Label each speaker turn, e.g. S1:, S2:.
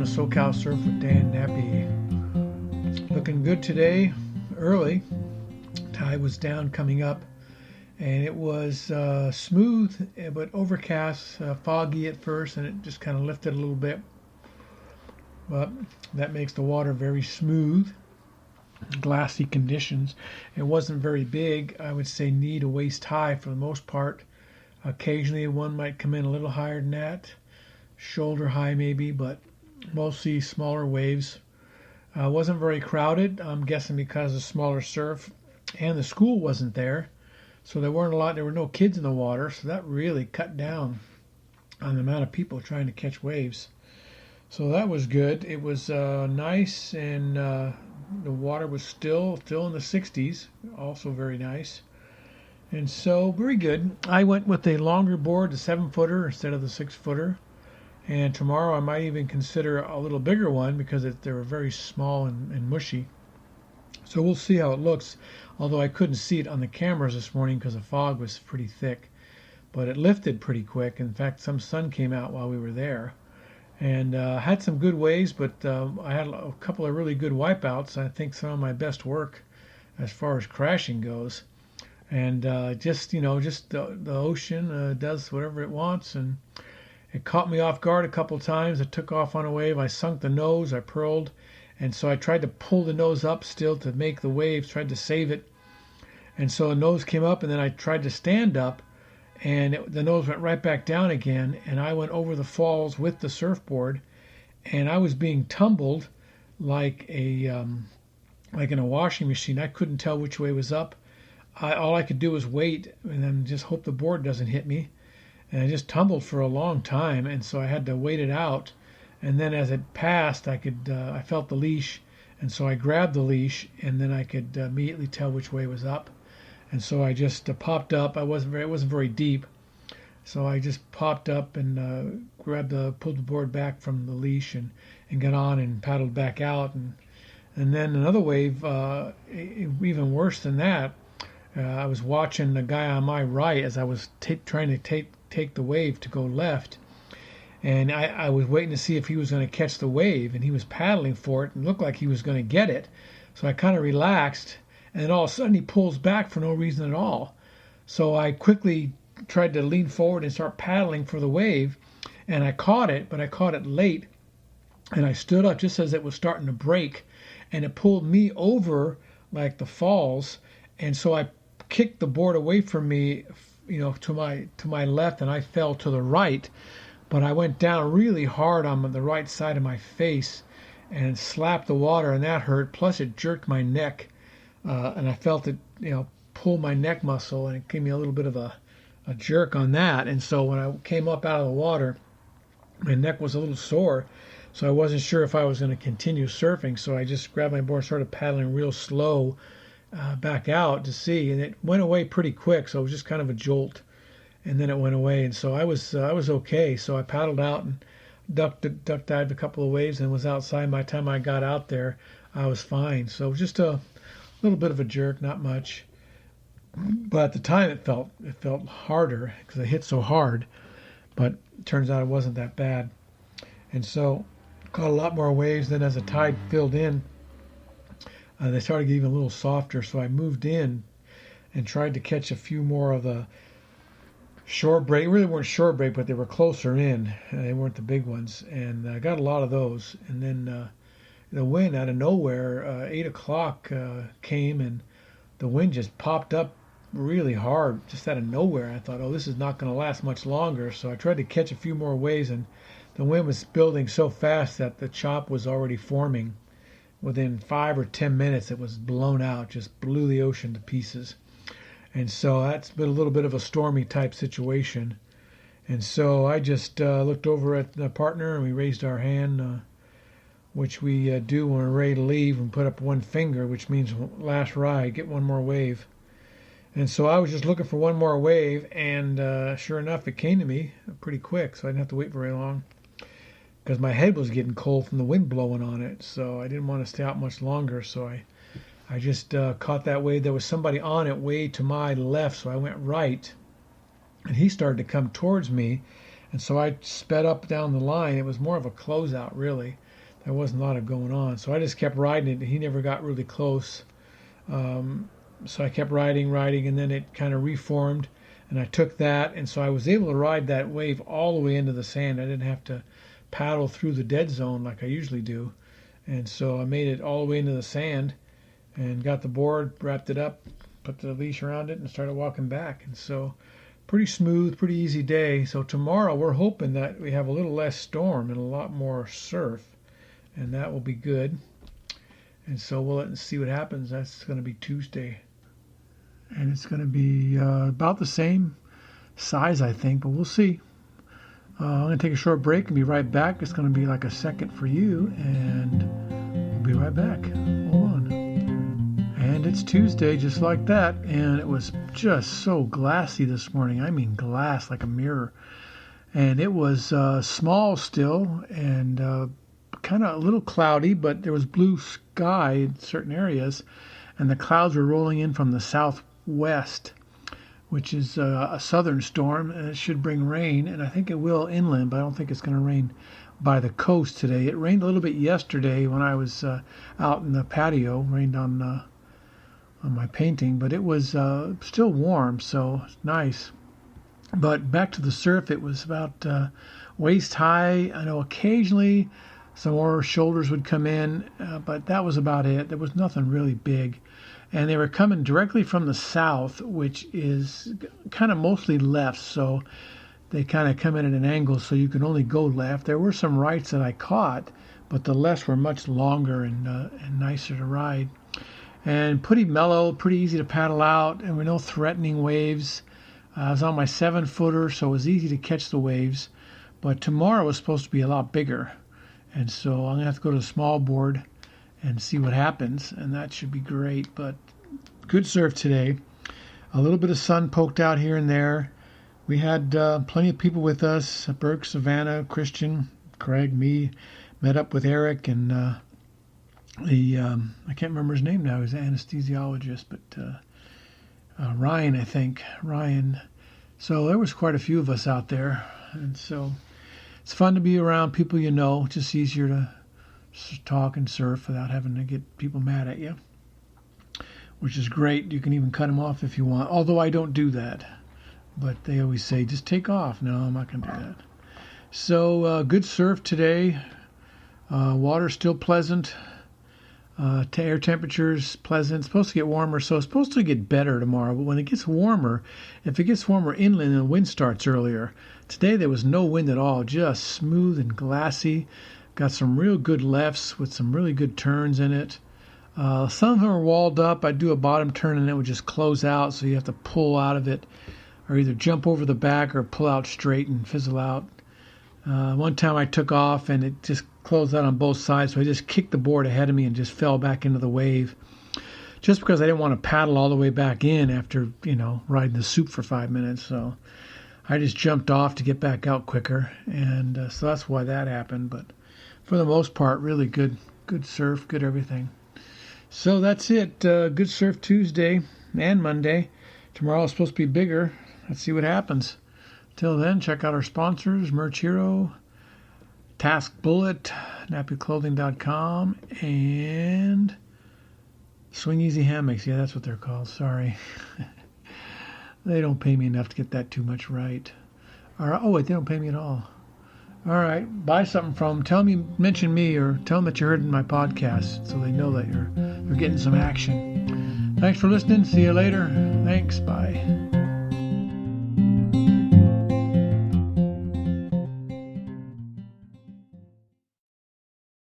S1: SoCal Surf with Dan Neppy. Looking good today, early. Tide was down coming up, and it was smooth but overcast, foggy at first, and it just kind of lifted a little bit. But that makes the water very smooth, glassy conditions. It wasn't very big. I would say knee to waist high for the most part. Occasionally one might come in a little higher than that, shoulder high maybe, but mostly smaller waves. Wasn't very crowded, I'm guessing because of smaller surf, and the school wasn't there, so there were no kids in the water, so that really cut down on the amount of people trying to catch waves. So that was good. It was nice, and the water was still in the 60s, also very nice. And so, very good. I went with a longer board, the 7-footer instead of the 6-footer. And tomorrow I might even consider a little bigger one because they were very small and mushy. So we'll see how it looks, although I couldn't see it on the cameras this morning because the fog was pretty thick. But it lifted pretty quick. In fact, some sun came out while we were there. And had some good waves, but I had a couple of really good wipeouts. I think some of my best work as far as crashing goes. And just the ocean does whatever it wants, and it caught me off guard a couple times. I took off on a wave. I sunk the nose. I purled, and so I tried to pull the nose up still to make the waves, tried to save it. And so the nose came up, and then I tried to stand up, and the nose went right back down again, and I went over the falls with the surfboard, and I was being tumbled like in a washing machine. I couldn't tell which way was up. All I could do was wait and then just hope the board doesn't hit me. And I just tumbled for a long time, and so I had to wait it out. And then as it passed, I felt the leash, and so I grabbed the leash, and then I could immediately tell which way was up. And so I just popped up. It wasn't very deep, so I just popped up and pulled the board back from the leash and got on and paddled back out. And then another wave, even worse than that. I was watching the guy on my right as I was trying to take the wave to go left, and I was waiting to see if he was going to catch the wave, and he was paddling for it and looked like he was going to get it. So I kind of relaxed, and then all of a sudden he pulls back for no reason at all. So I quickly tried to lean forward and start paddling for the wave, and I caught it, but I caught it late, and I stood up just as it was starting to break, and it pulled me over like the falls, and so I kicked the board away from me, to my left, and I fell to the right. But I went down really hard on the right side of my face and slapped the water, and that hurt. Plus, it jerked my neck, and I felt it, pull my neck muscle, and it gave me a little bit of a jerk on that. And so when I came up out of the water, my neck was a little sore, so I wasn't sure if I was going to continue surfing. So I just grabbed my board, started paddling real slow back out to see, and it went away pretty quick. So it was just kind of a jolt, and then it went away. And so I was okay. So I paddled out and duck dived a couple of waves and was outside. By the time I got out there, I was fine. So just a little bit of a jerk, not much, but at the time it felt harder because I hit so hard. But it turns out it wasn't that bad. And so caught a lot more waves. Then as the tide filled in, they started getting a little softer, so I moved in and tried to catch a few more of the shore break. They really weren't shore break, but they were closer in. They weren't the big ones, and I got a lot of those. And then the wind out of nowhere, 8 o'clock came, and the wind just popped up really hard, just out of nowhere. I thought, this is not going to last much longer, so I tried to catch a few more waves, and the wind was building so fast that the chop was already forming. Within 5 or 10 minutes, it was blown out, just blew the ocean to pieces. And so that's been a little bit of a stormy type situation. And so I just looked over at the partner, and we raised our hand, which we do when we're ready to leave, and put up one finger, which means last ride, get one more wave. And so I was just looking for one more wave, and sure enough, it came to me pretty quick, so I didn't have to wait very long, because my head was getting cold from the wind blowing on it, so I didn't want to stay out much longer. So I just caught that wave. There was somebody on it way to my left, so I went right, and he started to come towards me, and so I sped up down the line. It was more of a closeout, really, there wasn't a lot of going on. So I just kept riding it. He never got really close. So I kept riding, and then it kind of reformed, and I took that, and so I was able to ride that wave all the way into the sand. I didn't have to paddle through the dead zone like I usually do. And so I made it all the way into the sand and got the board, wrapped it up, put the leash around it, and started walking back. And so pretty smooth, pretty easy day. So tomorrow we're hoping that we have a little less storm and a lot more surf, and that will be good. And so we'll see what happens. That's going to be Tuesday. And it's going to be about the same size, I think, but we'll see. I'm going to take a short break and be right back. It's going to be like a second for you, and we'll be right back. Hold on. And it's Tuesday, just like that, and it was just so glassy this morning. I mean glass, like a mirror. And it was small still, and kind of a little cloudy, but there was blue sky in certain areas, and the clouds were rolling in from the southwest, which is a southern storm, and it should bring rain, and I think it will inland, but I don't think it's going to rain by the coast today. It rained a little bit yesterday when I was out in the patio, rained on my painting, but it was still warm, so it's nice. But back to the surf, it was about waist high. I know occasionally some more shoulders would come in, but that was about it. There was nothing really big. And they were coming directly from the south, which is kind of mostly left, so they kind of come in at an angle, so you can only go left. There were some rights that I caught, but the lefts were much longer and nicer to ride. And pretty mellow, pretty easy to paddle out, and there were no threatening waves. I was on my 7-footer, so it was easy to catch the waves. But tomorrow was supposed to be a lot bigger, and so I'm going to have to go to the small board and see what happens, and that should be great. But good surf today. A little bit of sun poked out here and there. We had plenty of people with us. Burke, Savannah, Christian, Craig, me. Met up with Eric and I can't remember his name now. He's an anesthesiologist, but Ryan, I think. Ryan. So there was quite a few of us out there. And so it's fun to be around people you know. It's just easier to talk and surf without having to get people mad at you, which is great. You can even cut them off if you want, although I don't do that. But they always say, just take off. No, I'm not going to do that. So good surf today. Water's still pleasant. Air temperature's pleasant. It's supposed to get warmer, so it's supposed to get better tomorrow. But when it gets warmer, if it gets warmer inland, the wind starts earlier. Today there was no wind at all, just smooth and glassy. Got some real good lefts with some really good turns in it. Some of them are walled up. I do a bottom turn and it would just close out, so you have to pull out of it or either jump over the back or pull out straight and fizzle out. One time I took off and it just closed out on both sides, so I just kicked the board ahead of me and just fell back into the wave just because I didn't want to paddle all the way back in after, riding the soup for 5 minutes. So I just jumped off to get back out quicker, and so that's why that happened. But for the most part, really good surf, good everything. So that's it. Good surf Tuesday and Monday. Tomorrow is supposed to be bigger. Let's see what happens. Till then, check out our sponsors, Merch Hero, Task Bullet, nappyclothing.com, and Swing Easy Hammocks. Yeah, that's what they're called. Sorry. They don't pay me enough to get that too much right. All right. Oh, wait, they don't pay me at all. All right. Buy something from them. Mention me, or tell them that you heard in my podcast so they know that you're getting some action. Thanks for listening. See you later. Thanks. Bye.